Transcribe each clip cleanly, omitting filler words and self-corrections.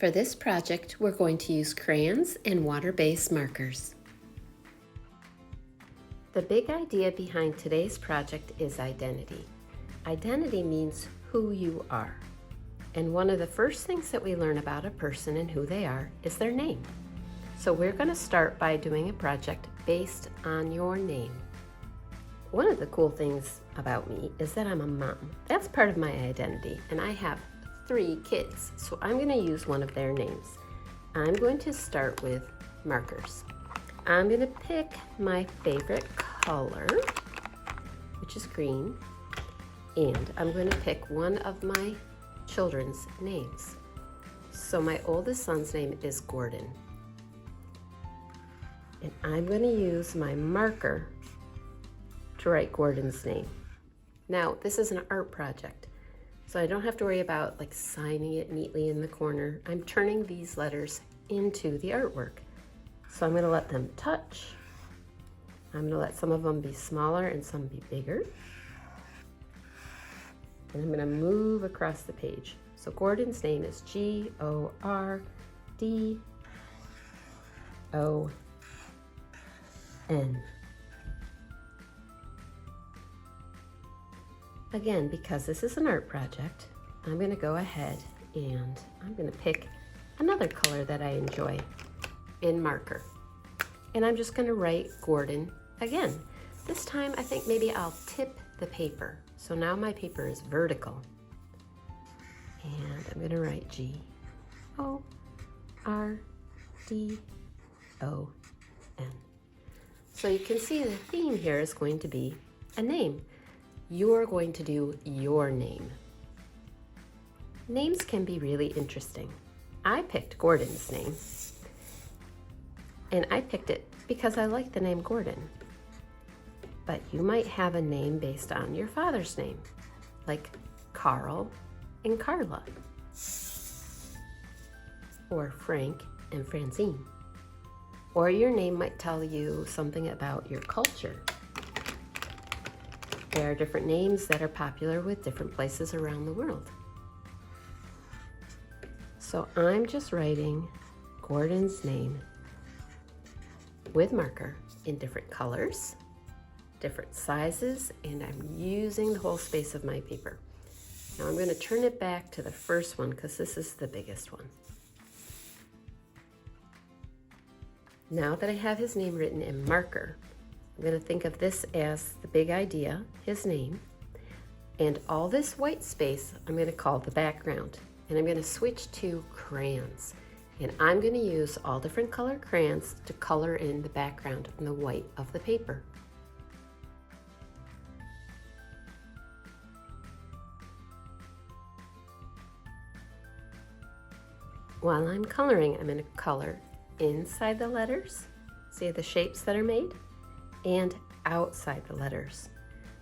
For this project, we're going to use crayons and water-based markers. The big idea behind today's project is identity. Identity means who you are. And one of the first things that we learn about a person and who they are is their name. So we're going to start by doing a project based on your name. One of the cool things about me is that I'm a mom. That's part of my identity, and I have 3 kids, so I'm going to use one of their names. I'm going to start with markers. I'm going to pick my favorite color, which is green, and I'm going to pick one of my children's names. So my oldest son's name is Gordon. And I'm going to use my marker to write Gordon's name. Now, this is an art project, so I don't have to worry about like signing it neatly in the corner. I'm turning these letters into the artwork. So I'm going to let them touch. I'm going to let some of them be smaller and some be bigger. And I'm going to move across the page. So Gordon's name is Gordon. Again, because this is an art project, I'm going to go ahead and I'm going to pick another color that I enjoy in marker. And I'm just going to write Gordon again. This time I think maybe I'll tip the paper. So now my paper is vertical. And I'm going to write Gordon. So you can see the theme here is going to be a name. You're going to do your name. Names can be really interesting. I picked Gordon's name, and I picked it because I like the name Gordon. But you might have a name based on your father's name, like Carl and Carla, or Frank and Francine. Or your name might tell you something about your culture. There are different names that are popular with different places around the world. So I'm just writing Gordon's name with marker in different colors, different sizes, and I'm using the whole space of my paper. Now I'm going to turn it back to the first one because this is the biggest one. Now that I have his name written in marker, I'm going to think of this as the big idea, his name, and all this white space I'm going to call the background. And I'm going to switch to crayons. And I'm going to use all different color crayons to color in the background and the white of the paper. While I'm coloring, I'm going to color inside the letters. See the shapes that are made? And outside the letters.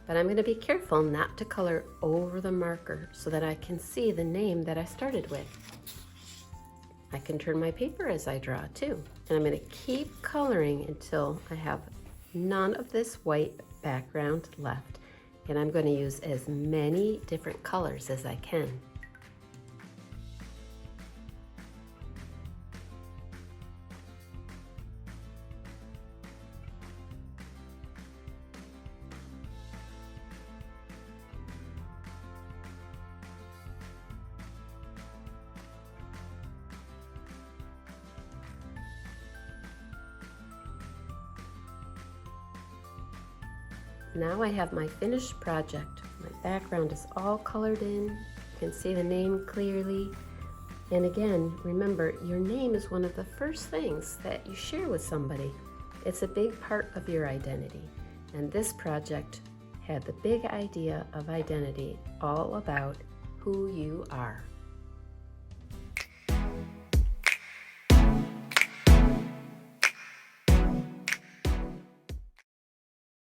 But I'm going to be careful not to color over the marker so that I can see the name that I started with. I can turn my paper as I draw too. And I'm going to keep coloring until I have none of this white background left. And I'm going to use as many different colors as I can. Now I have my finished project. My background is all colored in. You can see the name clearly. And again, remember, your name is one of the first things that you share with somebody. It's a big part of your identity. And this project had the big idea of identity all about who you are.